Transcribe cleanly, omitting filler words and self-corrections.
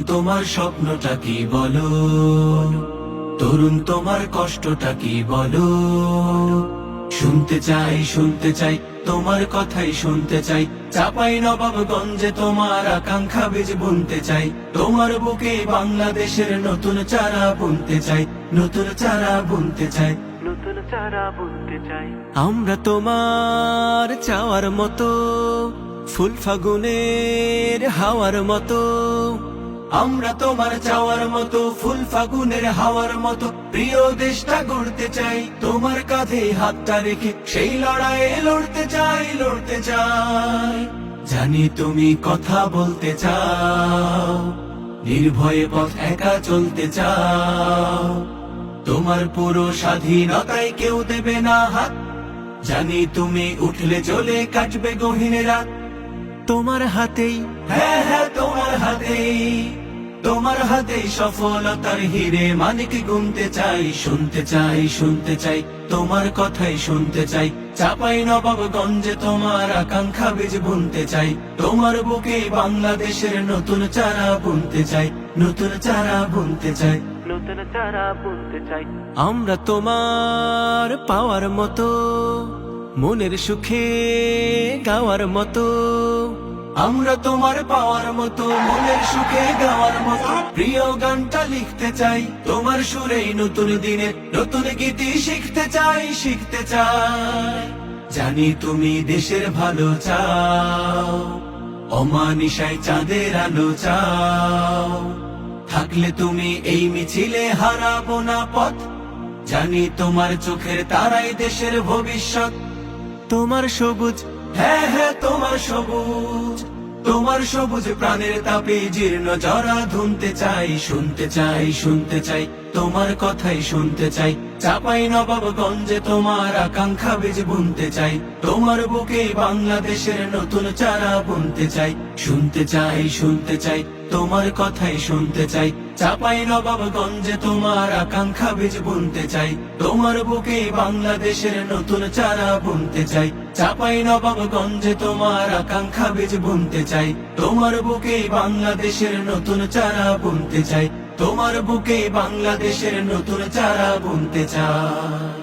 তোমার স্বপ্নটা কি বলো, তরুণ তোমার কষ্টটা কি বলো। শুনতে চাই তোমার কথাই শুনতে চাই। চাপাই নবাবগঞ্জে তোমার আকাঙ্ক্ষা বীজ বুনতে চাই। তোমার বুকে বাংলাদেশের নতুন চারা বুনতে চাই, নতুন চারা বুনতে চাই, নতুন চারা বুনতে চাই। আমরা তোমার চাওয়ার মতো, ফুল ফাগুনের হাওয়ার মতো। আমরা তোমার চাওয়ার মতো, ফুল ফাগুনের হাওয়ার মতো। প্রিয় দেশটা গড়তে চাই, তোমার কাঁধে হাতটা রেখে সেই লড়াইয়ে লড়তে চাই, লড়তে চাই। জানি তুমি কথা বলতে চাও, নির্ভয়ে পথ একা চলতে চাও। তোমার পুরো স্বাধীনতায় কেউ দেবে না হাত। জানি তুমি উঠলে চলে কাটবে গহীন রাত। তোমার হাতেই, হ্যাঁ হ্যাঁ তোমার হাতেই, তোমার হাতেই সফলতার হিরে মানিক গুনতে চাই। শুনতে চাই তোমার কথাই শুনতে চাই। চাপাই নবাবগঞ্জে তোমার আকাঙ্ক্ষা বীজ বুনতে চাই। তোমার বুকে বাংলাদেশের নতুন চারা বুনতে চাই, নতুন চারা বুনতে চাই, নতুন চারা বুনতে চাই। আমরা তোমার পাওয়ার মতো, মনের সুখে গাওয়ার মতো। আমরা তোমার পাওয়ার মতো, মনের সুখে গাওয়ার মতো। প্রিয় গানটা লিখতে চাই তোমার সুরেই, নতুন দিনের নতুন গীতি শিখতে চাই, শিখতে চাই। জানি তুমি দেশের ভালো চাও, অমানিসায় চাঁদের আলো চাও। থাকলে তুমি এই মিছিলে হারাবো না পথ। জানি তোমার চোখের তারাই দেশের ভবিষ্যৎ। তোমার সবুজ, হ্যাঁ হ্যাঁ তোমার সবুজ, তোমার সবুজ প্রাণের তাপে জীর্ণ জরা ধুনতে চাই। শুনতে চাই তোমার কথাই শুনতে চাই। চাপাই নবাবগঞ্জে তোমার আকাঙ্ক্ষা বীজ বুনতে চাই। তোমার বুকে বাংলাদেশের নতুন চারা বুনতে চাই। শুনতে চাই তোমার কথাই শুনতে চাই। চাপাই নবাবগঞ্জে তোমার আকাঙ্ক্ষা বীজ বুনতে চাই। তোমার বুকে বাংলাদেশের নতুন চারা বুনতে চাই। চাপাই নবাবগঞ্জে তোমার আকাঙ্ক্ষা বীজ বুনতে চাই। তোমার বুকে বাংলাদেশের নতুন চারা বুনতে চাই। তোমার বুকে বাংলাদেশের নতুন চারা বুনতে চাই।